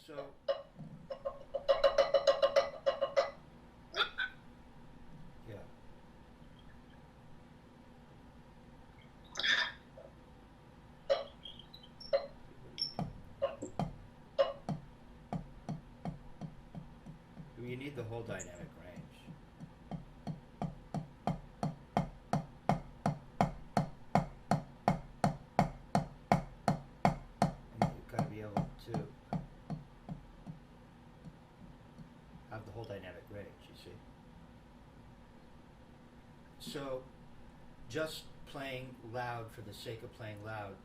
So yeah. You need the whole dynamic range. And you've got to be able to have the whole dynamic range, you see. So just playing loud for the sake of playing loud,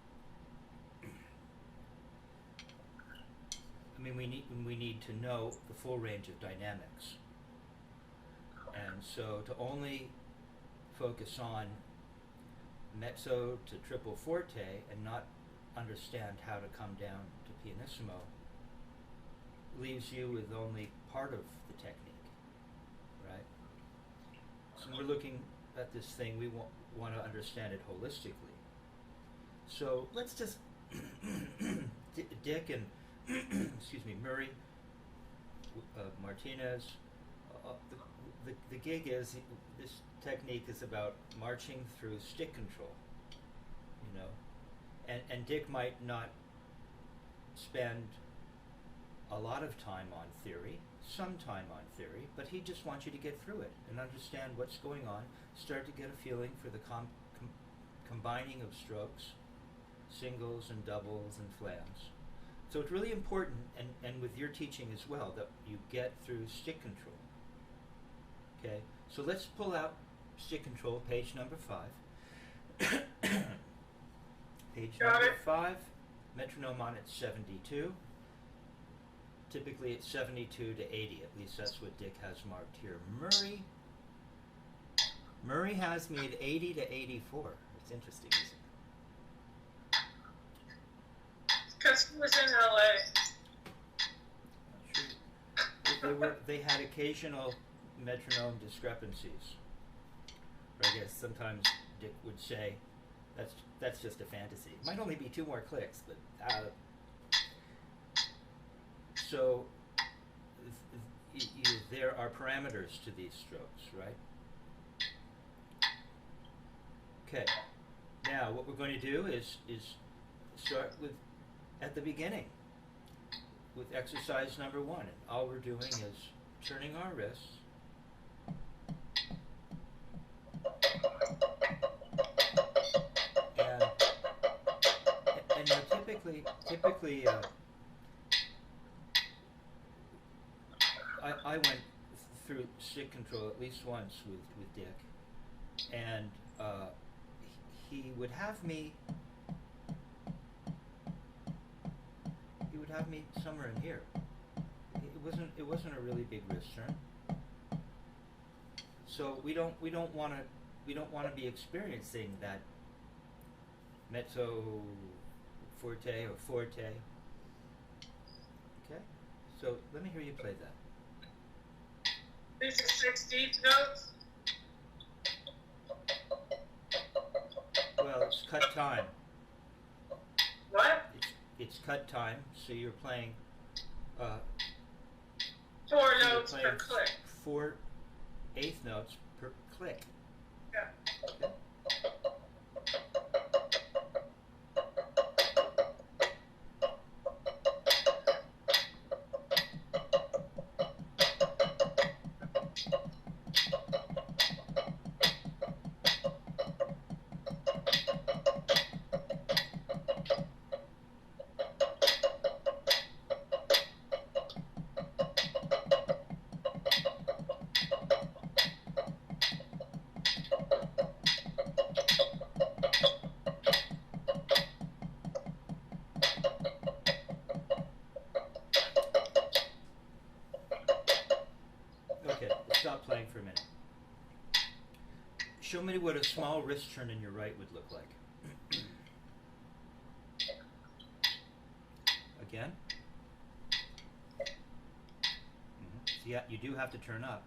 I mean, we need to know the full range of dynamics. And so to only focus on mezzo to triple forte and not understand how to come down to pianissimo leaves you with only part of the technique, right? So when we're looking at this thing, we want to understand it holistically. So let's just Dick and excuse me, Murray, Martinez. The gig is, this technique is about marching through stick control, you know, and Dick might not spend a lot of time on theory, some time on theory, but he just wants you to get through it and understand what's going on, start to get a feeling for the combining of strokes, singles and doubles and flams. So it's really important, and with your teaching as well, that you get through stick control. Okay, so let's pull out stick control, page number 5. Page number 5, metronome on at 72. Typically it's 72 to 80, at least that's what Dick has marked here. Murray has me at 80 to 84. It's interesting, isn't it? Because he was in LA. Not true. They had occasional metronome discrepancies. Or I guess sometimes Dick would say, that's just a fantasy. It might only be 2 more clicks, but so there are parameters to these strokes, right? Okay. Now what we're going to do is start with at the beginning with exercise number 1, and all we're doing is turning our wrists and typically I went through stick control at least once with Dick, and he would have me somewhere in here. It wasn't a really big wrist turn. So we don't want to be experiencing that mezzo forte or forte. Okay? So let me hear you play that. These are 16th notes. Well, it's cut time. What? It's cut time, so you're playing 4 notes per click. 4 eighth notes per click. Yeah. Okay. Stop playing for a minute. Show me what a small wrist turn in your right would look like. Again. So yeah, you do have to turn up.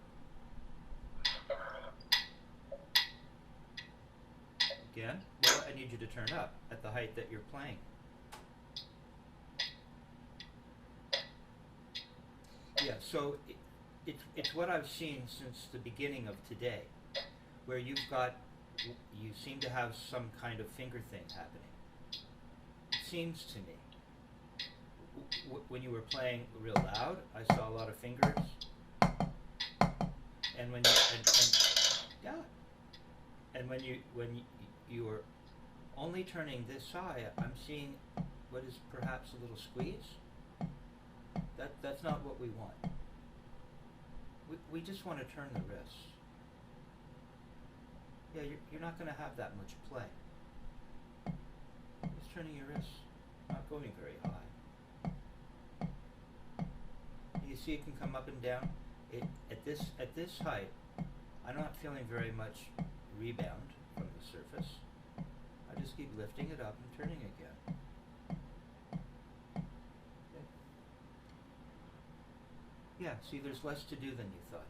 Again. Well, I need you to turn up at the height that you're playing. So it's what I've seen since the beginning of today, where you seem to have some kind of finger thing happening. It seems to me. When you were playing real loud, I saw a lot of fingers, and when you were only turning this eye, I'm seeing what is perhaps a little squeeze. That's not what we want. We just want to turn the wrists. Yeah, you're not going to have that much play. Just turning your wrists, not going very high. You see it can come up and down. At this height, I'm not feeling very much rebound from the surface. I just keep lifting it up and turning again. Okay. Yeah, see, there's less to do than you thought.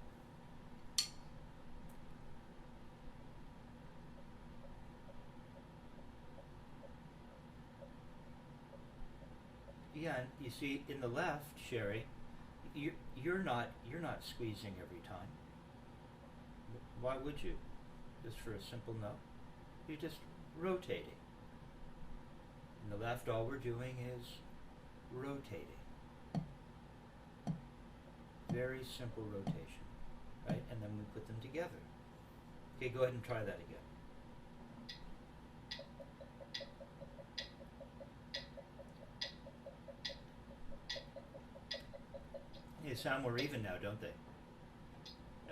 Yeah, and you see, in the left, Sherry, you're not squeezing every time. Why would you? Just for a simple no? You're just rotating. In the left, all we're doing is rotating. Very simple rotation, right? And then we put them together. Okay, go ahead and try that again. They sound more even now, don't they?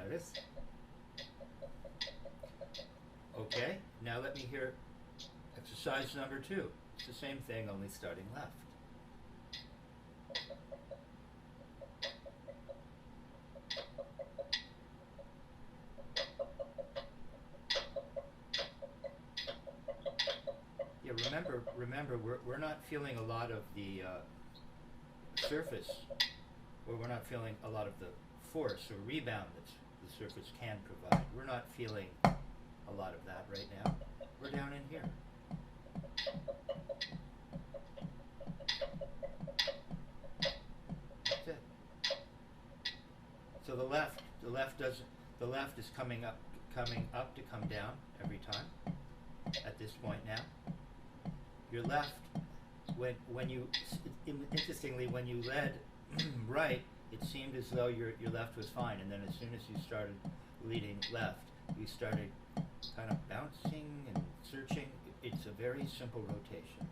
Notice? Okay, now let me hear exercise number 2. It's the same thing, only starting left. Yeah, remember, we're not feeling a lot of the surface, or we're not feeling a lot of the force or rebound that the surface can provide. We're not feeling a lot of that right now. We're down in here. That's it. So the left is coming up to come down every time. At this point now, your left, interestingly, when you led right, it seemed as though your left was fine, and then as soon as you started leading left, you started kind of bouncing and searching. It's a very simple rotation.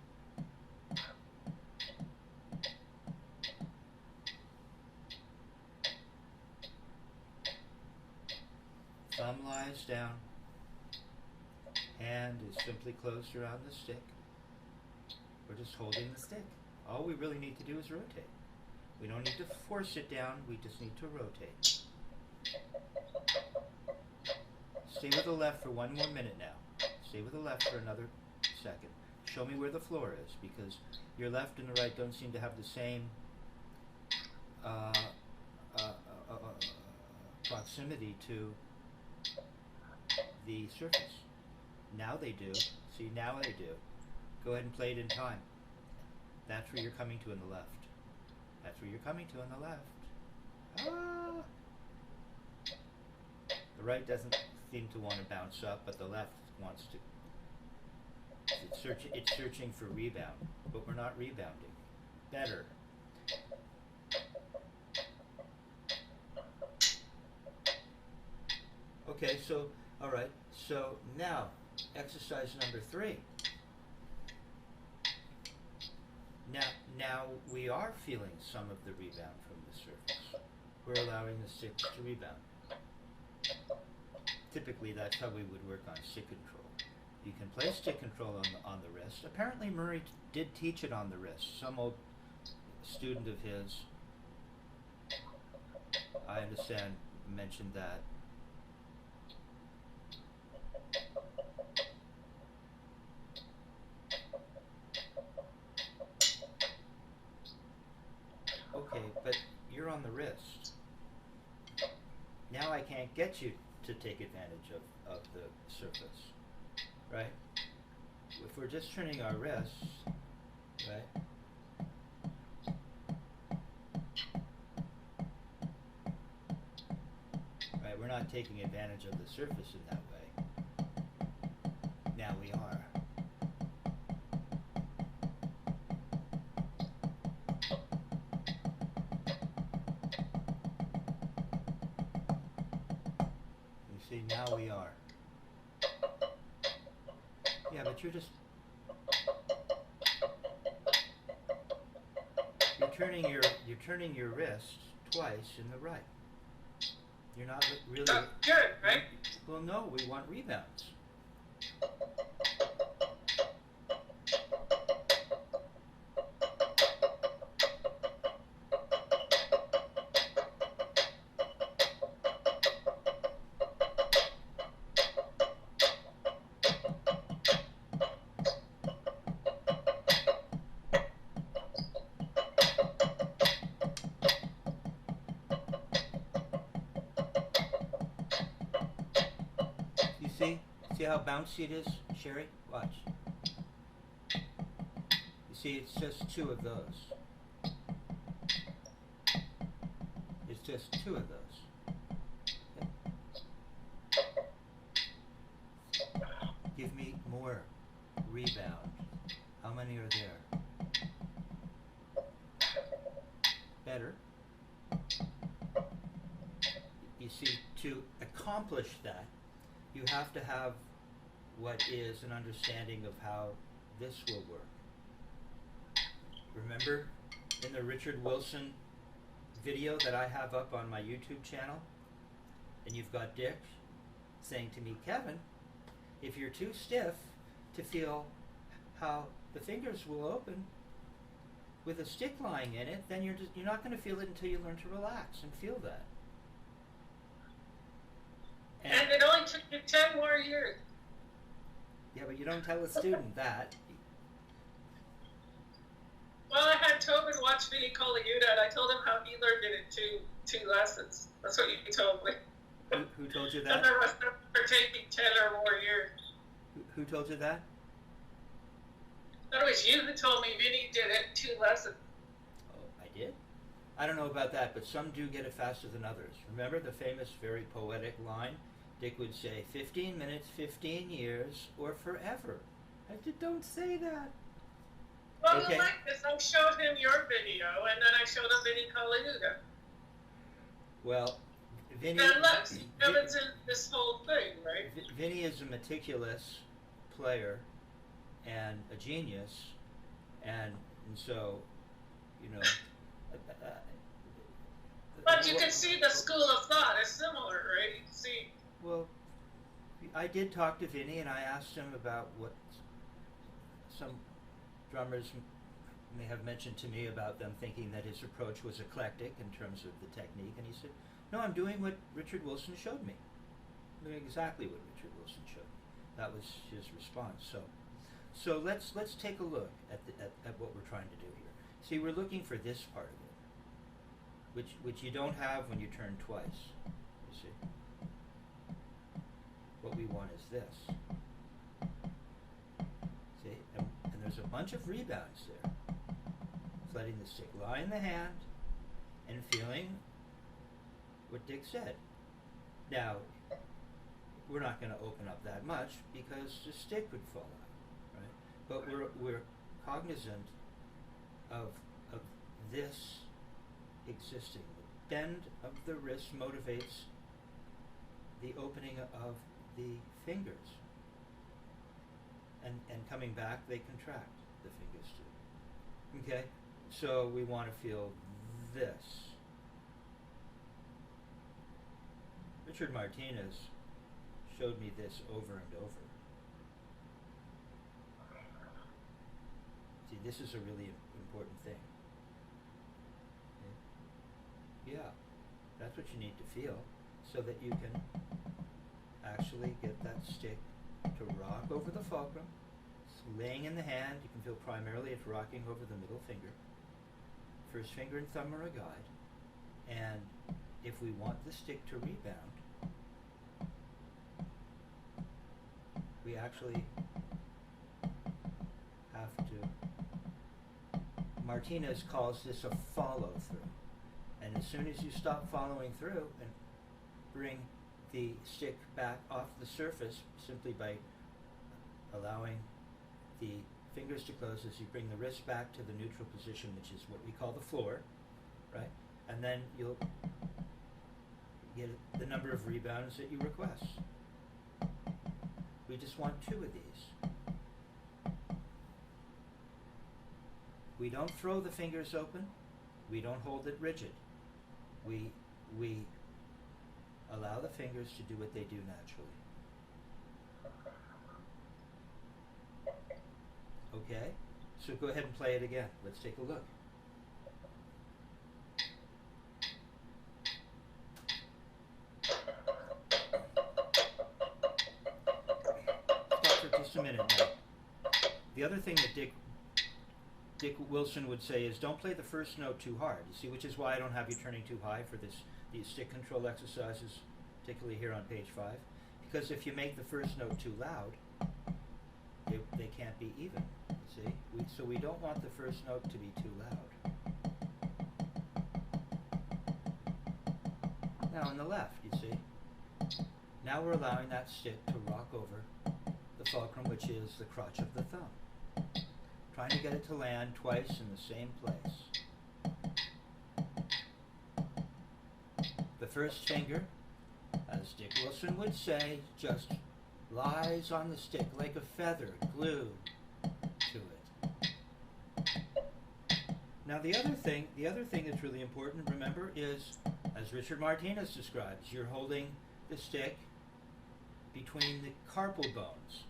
Thumb lies down. Hand is simply closed around the stick. We're just holding the stick. All we really need to do is rotate. We don't need to force it down, we just need to rotate. Stay with the left for 1 more minute now. Stay with the left for another second. Show me where the floor is, because your left and the right don't seem to have the same proximity to the surface. Now they do. See, now they do. Go ahead and play it in time. That's where you're coming to in the left. That's where you're coming to on the left. Ah. The right doesn't seem to want to bounce up, but the left wants to. It's searching for rebound, but we're not rebounding. Better. Okay, so, all right. So now, exercise number 3. Now we are feeling some of the rebound from the surface. We're allowing the stick to rebound. Typically, that's how we would work on stick control. You can play stick control on the wrist. Apparently, Murray did teach it on the wrist. Some old student of his, I understand, mentioned that. Okay, but you're on the wrist. Now I can't get you to take advantage of the surface, right? If we're just turning our wrists, right? not taking advantage of the surface in that way. Now we are. You see, now we are. Yeah, but you're turning your wrist twice in the right. You're not really. That's good, right? Well, no, we want rebounds. See how bouncy it is, Sherry? Watch. You see, it's just two of those. It's just two of those. Okay. Give me more rebound. How many are there? Better. You see, to accomplish that, you have to have what is an understanding of how this will work. Remember in the Richard Wilson video that I have up on my YouTube channel? And you've got Dick saying to me, Kevin, if you're too stiff to feel how the fingers will open with a stick lying in it, then you're not going to feel it until you learn to relax and feel that. And it only took you 10 more years. Yeah, but you don't tell a student that. Well, I had Tobin watch me call the unit, and I told him how he learned it in two lessons. That's what you told me. Who told you that? And there was for taking 10 or more years. Who told you that? That was you who told me Vinny did it in 2 lessons. Oh, I did? I don't know about that, but some do get it faster than others. Remember the famous, very poetic line? Dick would say, 15 minutes, 15 years, or forever. I said, don't say that. Well, Okay. like this, I showed him your video, and then I showed him Vinny Calahuga. Well, Vinny... And look, Kevin's in this whole thing, right? Vinny is a meticulous player and a genius, and so, you know... But you can see the school of thought is similar, right? You can see... Well, I did talk to Vinny, and I asked him about what some drummers may have mentioned to me about them thinking that his approach was eclectic in terms of the technique, and he said, no, I'm doing what Richard Wilson showed me. I'm doing exactly what Richard Wilson showed me. That was his response. So let's take a look at what we're trying to do here. See, we're looking for this part of it, which you don't have when you turn twice, you see. What we want is this. See, and there's a bunch of rebounds there. It's letting the stick lie in the hand and feeling what Dick said. Now, we're not going to open up that much because the stick would fall out, right? But we're cognizant of this existing. The bend of the wrist motivates the opening of the fingers. And coming back, they contract, the fingers do. Okay? So we want to feel this. Richard Martinez showed me this over and over. See, this is a really important thing. Okay? Yeah, that's what you need to feel so that you can actually get that stick to rock over the fulcrum. It's laying in the hand. You can feel primarily it's rocking over the middle finger. First finger and thumb are a guide. And if we want the stick to rebound, we actually have to, Martinez calls this a follow through. And as soon as you stop following through and bring the stick back off the surface simply by allowing the fingers to close as you bring the wrist back to the neutral position, which is what we call the floor, right? And then you'll get the number of rebounds that you request. We just want 2 of these. We don't throw the fingers open. We don't hold it rigid. We allow the fingers to do what they do naturally. Okay? So go ahead and play it again. Let's take a look. Stop for just a minute now. The other thing that Dick Wilson would say is don't play the first note too hard. You see, which is why I don't have you turning too high for these stick control exercises, particularly here on page 5. Because if you make the first note too loud, they can't be even. You see, so we don't want the first note to be too loud. Now on the left, you see, now we're allowing that stick to rock over the fulcrum, which is the crotch of the thumb. Trying to get it to land twice in the same place. The first finger, as Dick Wilson would say, just lies on the stick like a feather glued to it. Now the other thing that's really important, remember, is, as Richard Martinez describes, you're holding the stick between the carpal bones,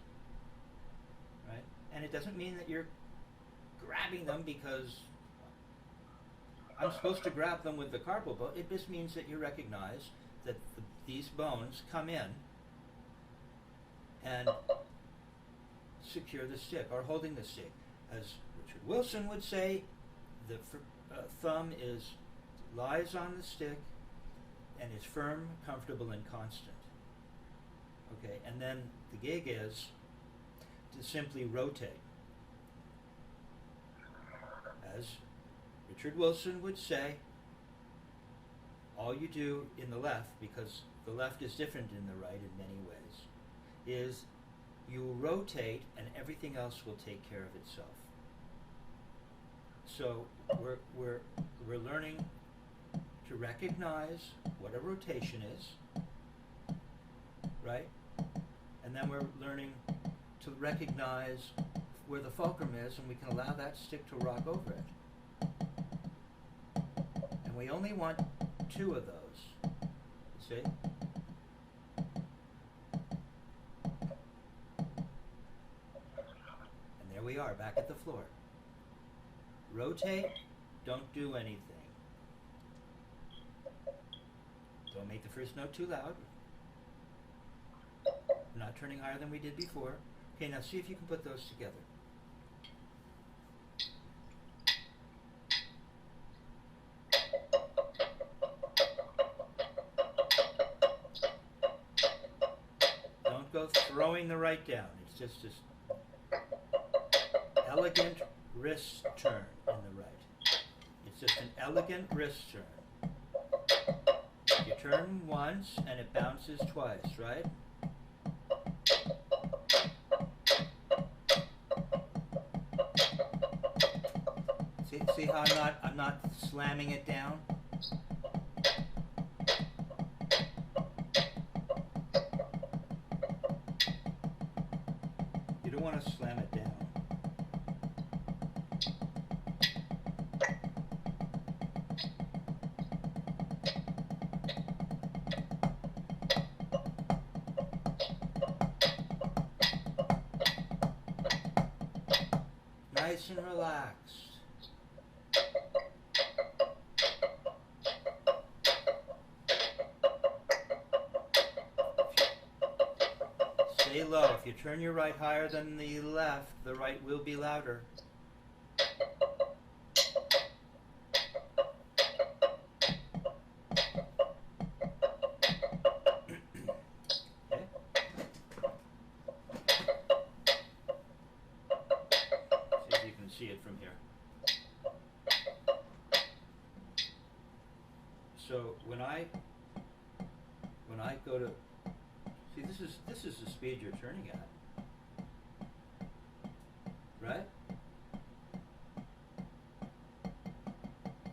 right? And it doesn't mean that you're grabbing them because I'm supposed to grab them with the carpal bone. It just means that you recognize that these bones come in and secure the stick, or holding the stick. As Richard Wilson would say, the thumb lies on the stick and is firm, comfortable, and constant. Okay, and then the gig is to simply rotate. As Richard Wilson would say, all you do in the left, because the left is different in the right in many ways, is you rotate and everything else will take care of itself. So we're learning to recognize what a rotation is, right? And then we're learning to recognize where the fulcrum is, and we can allow that stick to rock over it. And we only want 2 of those. You see? And there we are, back at the floor. Rotate, don't do anything. Don't make the first note too loud. We're not turning higher than we did before. Okay, now see if you can put those together. Don't go throwing the right down. It's just this elegant wrist turn in the right. It's just an elegant wrist turn. You turn once and it bounces twice, right? See how I'm not slamming it down? You don't want to slam it down. Nice and relaxed. Stay low. If you turn your right higher than the left, the right will be louder. Okay. See if you can see it from here. So when I go to See, this is the speed you're turning at, right?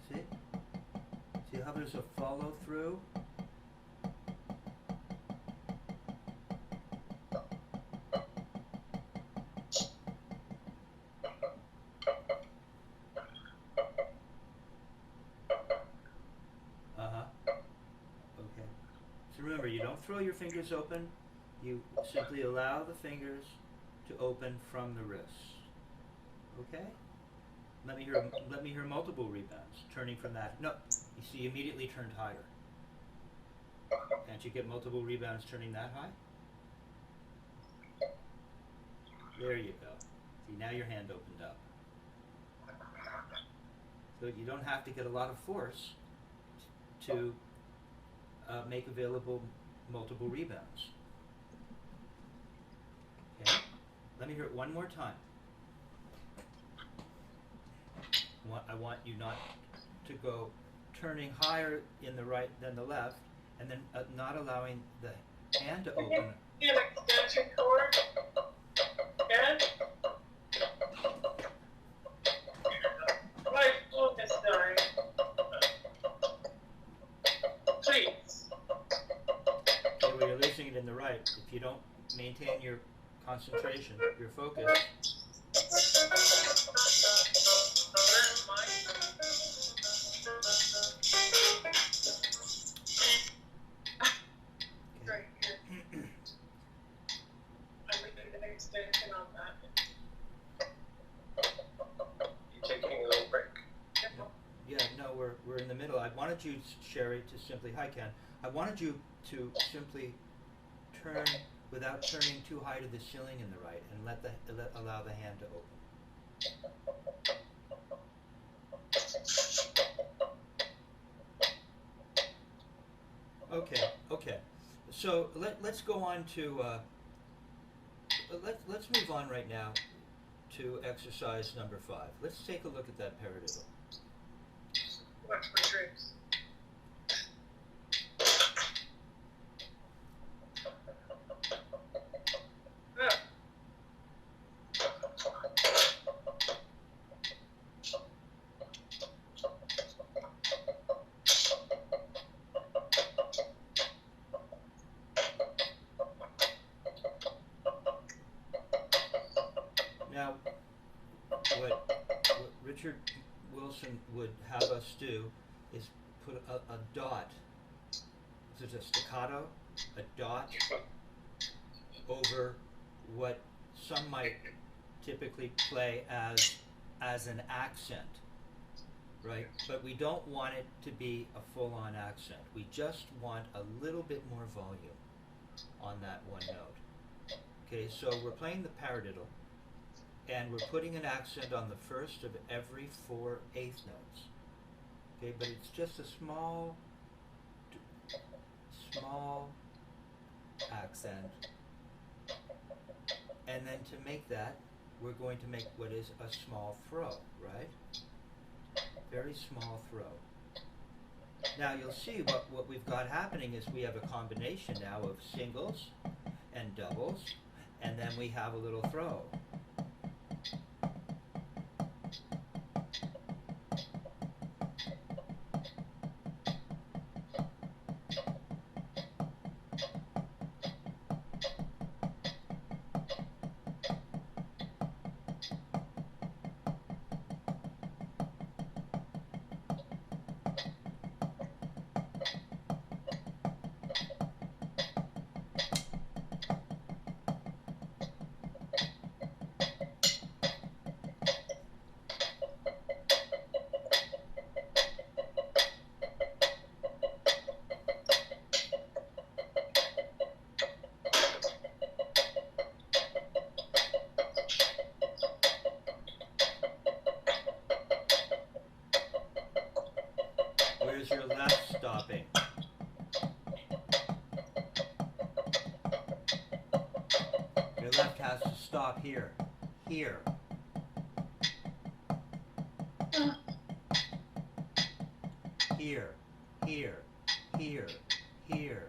See? See how there's a follow through? Okay. So remember, you don't throw your fingers open. You simply allow the fingers to open from the wrists. Okay? Let me hear multiple rebounds turning from that. No, you see, you immediately turned higher. Can't you get multiple rebounds turning that high? There you go. See, now your hand opened up. So you don't have to get a lot of force to make available multiple rebounds. Okay? Let me hear it one more time. I want you not to go turning higher in the right than the left, and then not allowing the hand to open. Yeah, like extension cord. Yeah. My phone is dying. Please. Okay, well, you're losing it in the right. If you don't maintain your concentration, your focus. Right here. I'm making an extension on that. You taking a little break? Yeah, no, we're in the middle. I wanted you, Sherry, to simply, hi Ken, I wanted you to simply turn without turning too high to the ceiling in the right, and allow the hand to open. Okay. So let's go on to let's move on right now to exercise number 5. Let's take a look at that paradiddle. Watch my drinks. Now, what Richard Wilson would have us do is put a dot, there's a staccato, a dot over what some might typically play as an accent, right? But we don't want it to be a full-on accent. We just want a little bit more volume on that one note. Okay, so we're playing the paradiddle, and we're putting an accent on the first of every 4 eighth notes. Okay, but it's just a small accent. And then to make that, we're going to make what is a small throw, right? Very small throw. Now you'll see what we've got happening is we have a combination now of singles and doubles, and then we have a little throw. Where's your left stopping? Your left has to stop here. Here. Here. Here. Here. Here.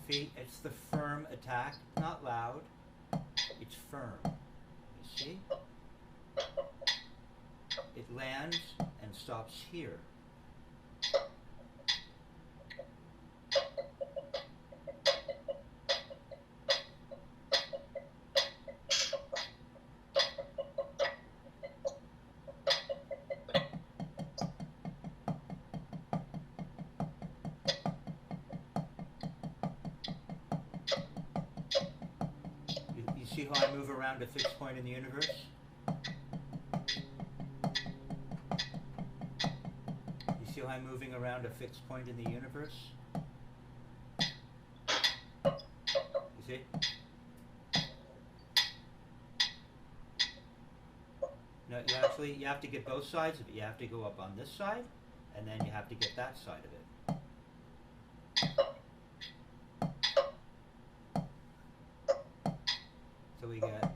See, it's the firm attack, not loud. It's firm. You see? It lands and stops here. You see how I move around a fixed point in the universe? You see how I'm moving around a fixed point in the universe? You see? No, you have to get both sides of it. You have to go up on this side, and then you have to get that side of it. So we get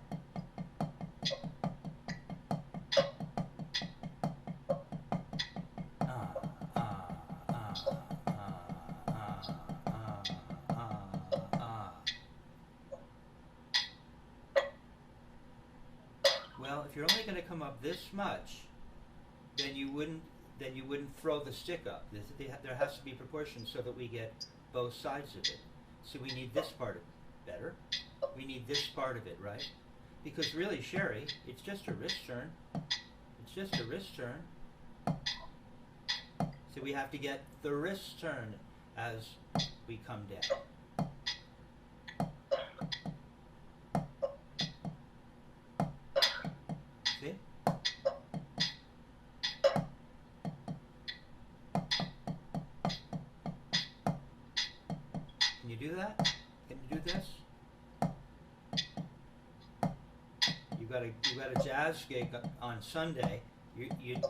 Well, if you're only going to come up this much, then you wouldn't throw the stick up. There has to be proportion so that we get both sides of it. So we need this part of it better. We need this part of it, right? Because really, Sherry, it's just a wrist turn. It's just a wrist turn. So we have to get the wrist turn as we come down. See? Can you do that? Can you do this? You got a jazz gig on Sunday. You need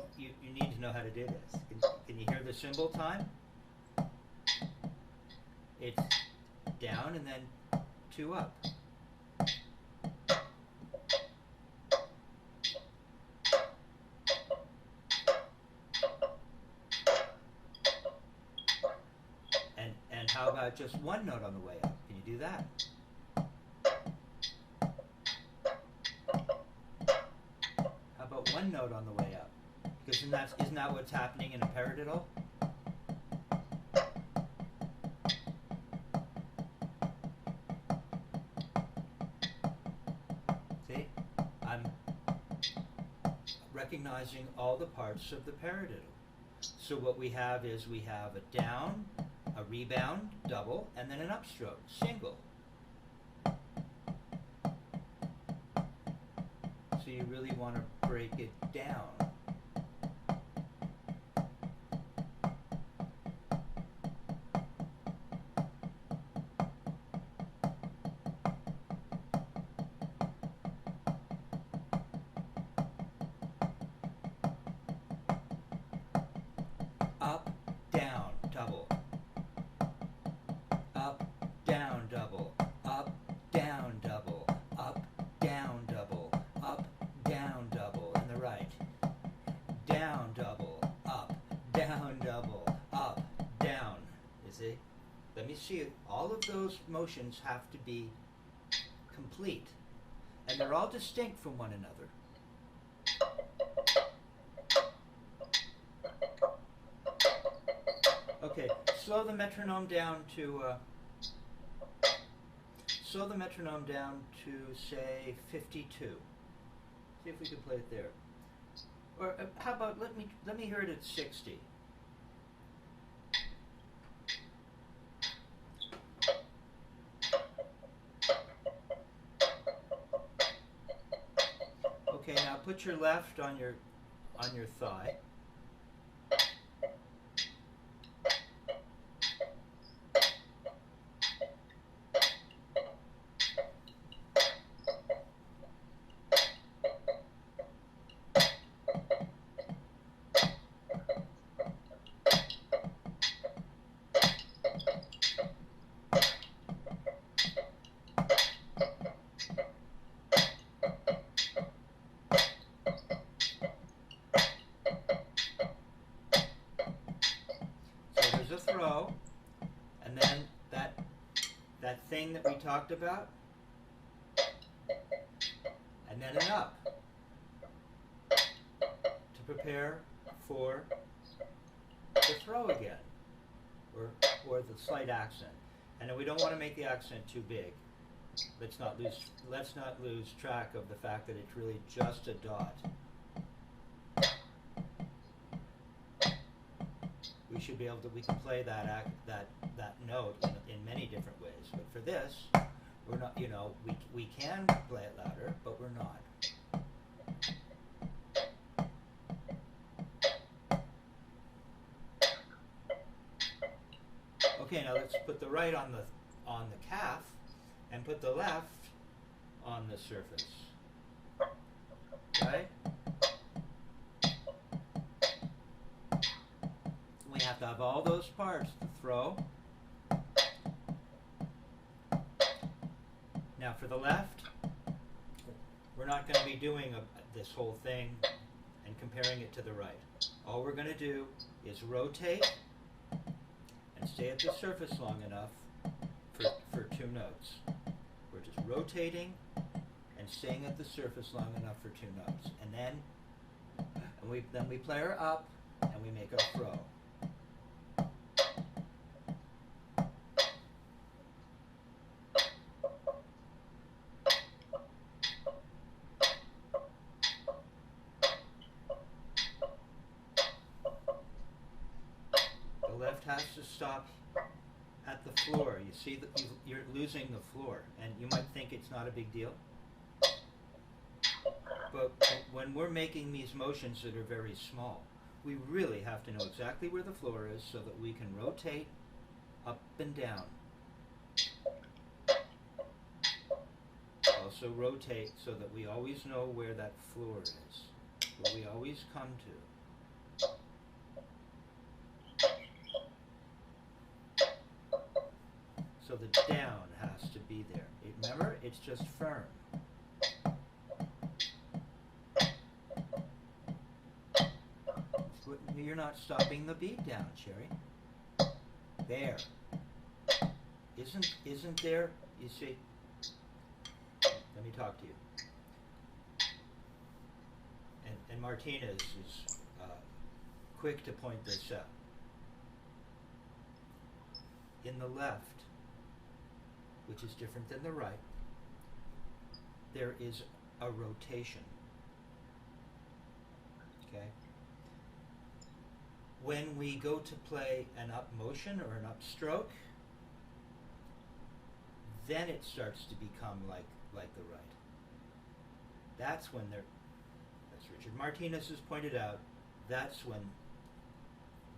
to know how to do this. Can you hear the cymbal time? It's down and then 2 up. And how about just 1 note on the way up? Can you do that? How about 1 note on the way up? Because isn't that what's happening in a paradiddle? See? I'm recognizing all the parts of the paradiddle. So what we have is we have a down, a rebound, double, and then an upstroke, single. So you really want to break it down. Up, down, double. Up, down, double. Up, down, double. Up, down, double. Up, down, double. And the right. Down, double. Up, down, double. Up, down. You see? Let me see it. All of those motions have to be complete. And they're all distinct from one another. Okay, slow the metronome down to say 52. See if we can play it there. Or how about let me hear it at 60. Okay, now put your left on your thigh. thing that we talked about, and then an up to prepare for the throw again, or the slight accent. And we don't want to make the accent too big. Let's not lose track of the fact that it's really just a dot. We should be able to, we can play that note in many different ways. But for this, we're not, you know, we can play it louder, but we're not. Okay, now let's put the right on the calf and put the left on the surface. Right? We have to have all those parts, the throw. Now for the left, we're not going to be doing this whole thing and comparing it to the right. All we're going to do is rotate and stay at the surface long enough for two notes. We're just rotating and staying at the surface long enough for two notes. And then we play her up and we make our throw. The left has to stop at the floor. You see that you're losing the floor, and you might think it's not a big deal. But when we're making these motions that are very small, we really have to know exactly where the floor is so that we can rotate up and down. Also rotate so that we always know where that floor is, where we always come to. So the down has to be there. Remember, it's just firm. You're not stopping the beat down, Sherry. There. Isn't there, you see? Let me talk to you. And Martinez is quick to point this out. In the left, which is different than the right, there is a rotation. Okay? When we go to play an up motion or an up stroke, then it starts to become like the right. That's when as Richard Martinez has pointed out, that's when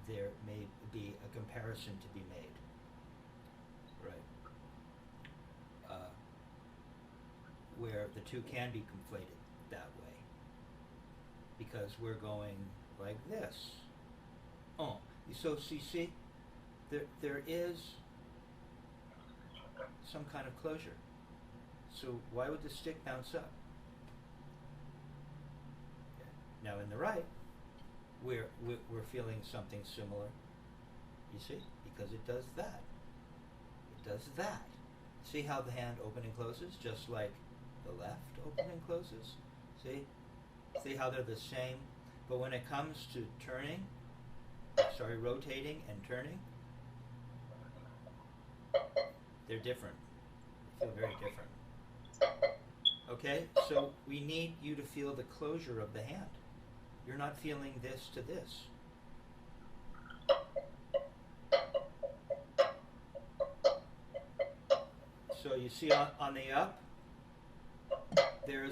there may be a comparison to be made. Right. Where the two can be conflated that way. Because we're going like this. Oh, so see, there is some kind of closure. So why would the stick bounce up? Okay. Now in the right, we're feeling something similar. You see, because it does that. It does that. See how the hand open and closes, just like the left open and closes. See how they're the same. But when it comes to turning, rotating and turning, they're different. They feel very different. Okay, so we need you to feel the closure of the hand. You're not feeling this to this. So you see on the up, there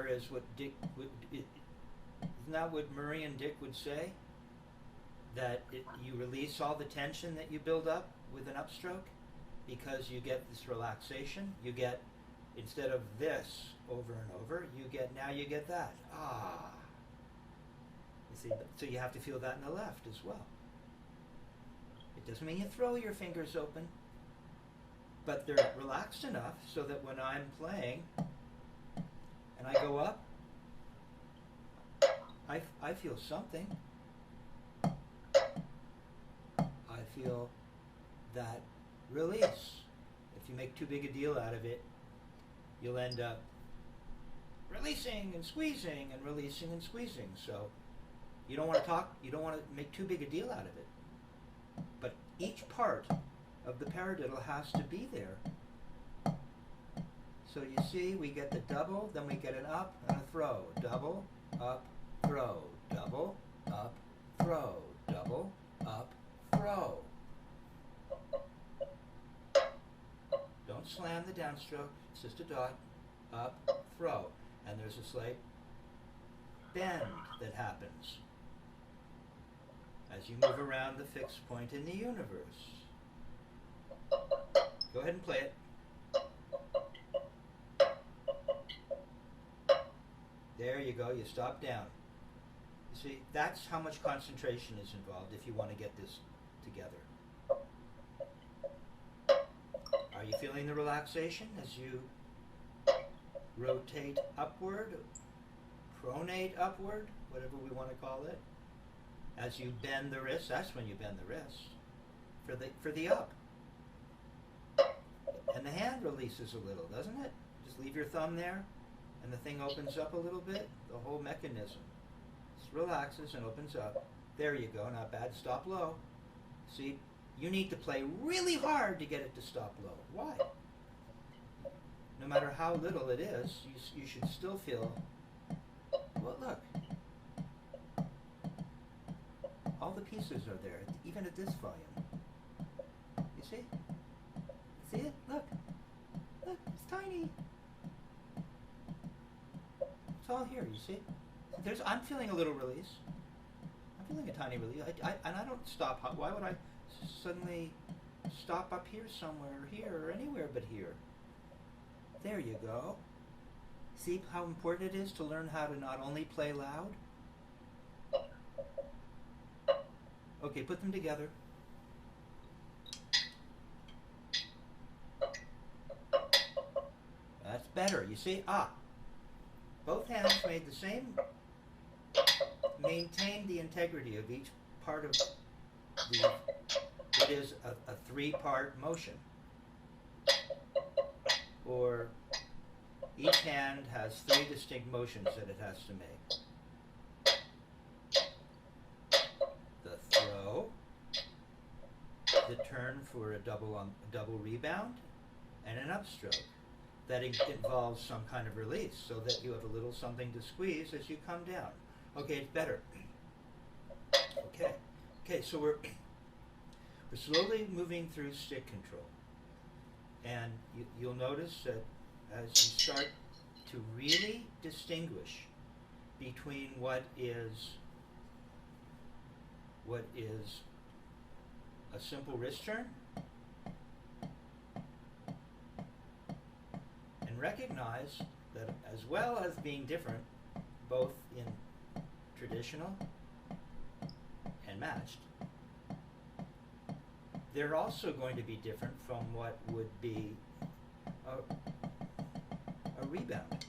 is what Dick would, isn't that what Murray and Dick would say? That you release all the tension that you build up with an upstroke because you get this relaxation. You get, instead of this over and over, you get that. Ah. You see, so you have to feel that in the left as well. It doesn't mean you throw your fingers open, but they're relaxed enough so that when I'm playing and I go up, I feel something. I feel that release. If you make too big a deal out of it, you'll end up releasing and squeezing and releasing and squeezing. So you don't want to make too big a deal out of it. But each part of the paradiddle has to be there. So you see, we get the double, then we get an up and a throw. Double, up, throw. Double, up, throw. Double, up, throw. Don't slam the downstroke, it's just a dot. Up, throw. And there's a slight bend that happens as you move around the fixed point in the universe. Go ahead and play it. There you go, you stop down. You see, that's how much concentration is involved if you want to get this together. Are you feeling the relaxation as you rotate upward, pronate upward, whatever we want to call it? As you bend the wrist, that's when you bend the wrist for the up. And the hand releases a little, doesn't it? Just leave your thumb there, and the thing opens up a little bit. The whole mechanism just relaxes and opens up. There you go, not bad. Stop low. See, you need to play really hard to get it to stop low. Why? No matter how little it is, you should still feel, well, look. All the pieces are there, even at this volume. You see? See it? Look. Look, it's tiny. It's all here, you see? I'm feeling a little release. I'm feeling a tiny release. And I don't stop. Why would I suddenly stop up here somewhere, or here, or anywhere but here? There you go. See how important it is to learn how to not only play loud? Okay, put them together. That's better. You see? Both hands made the same, maintained the integrity of each part of it is a three-part motion. Or each hand has three distinct motions that it has to make. The throw, the turn for a double rebound, and an upstroke. That involves some kind of release, so that you have a little something to squeeze as you come down. Okay, it's better. Okay, so we're slowly moving through stick control. And you'll notice that as you start to really distinguish between what is a simple wrist turn and recognize that as well as being different both in traditional and matched, they're also going to be different from what would be a rebound.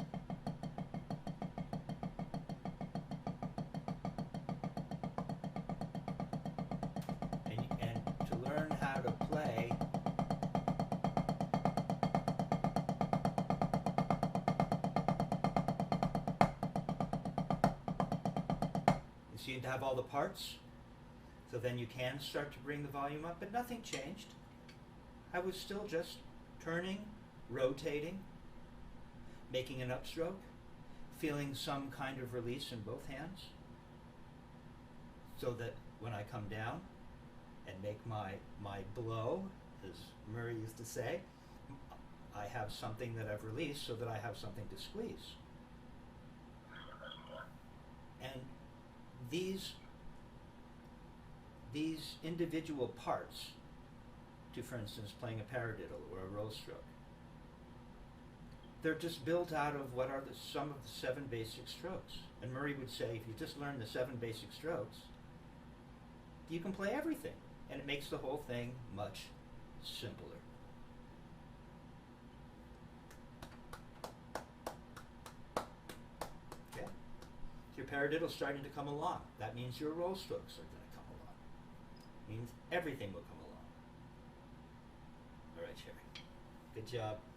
And to learn how to play you seem to have all the parts. So then you can start to bring the volume up, but nothing changed. I was still just turning, rotating, making an upstroke, feeling some kind of release in both hands, so that when I come down and make my blow, as Murray used to say, I have something that I've released so that I have something to squeeze. And these individual parts to, for instance, playing a paradiddle or a roll stroke, they're just built out of what are some of the 7 basic strokes. And Murray would say, if you just learn the 7 basic strokes, you can play everything, and it makes the whole thing much simpler. Okay? So your paradiddle's starting to come along. That means your roll strokes are going to come along. Means everything will come along. All right, Sherry. Good job.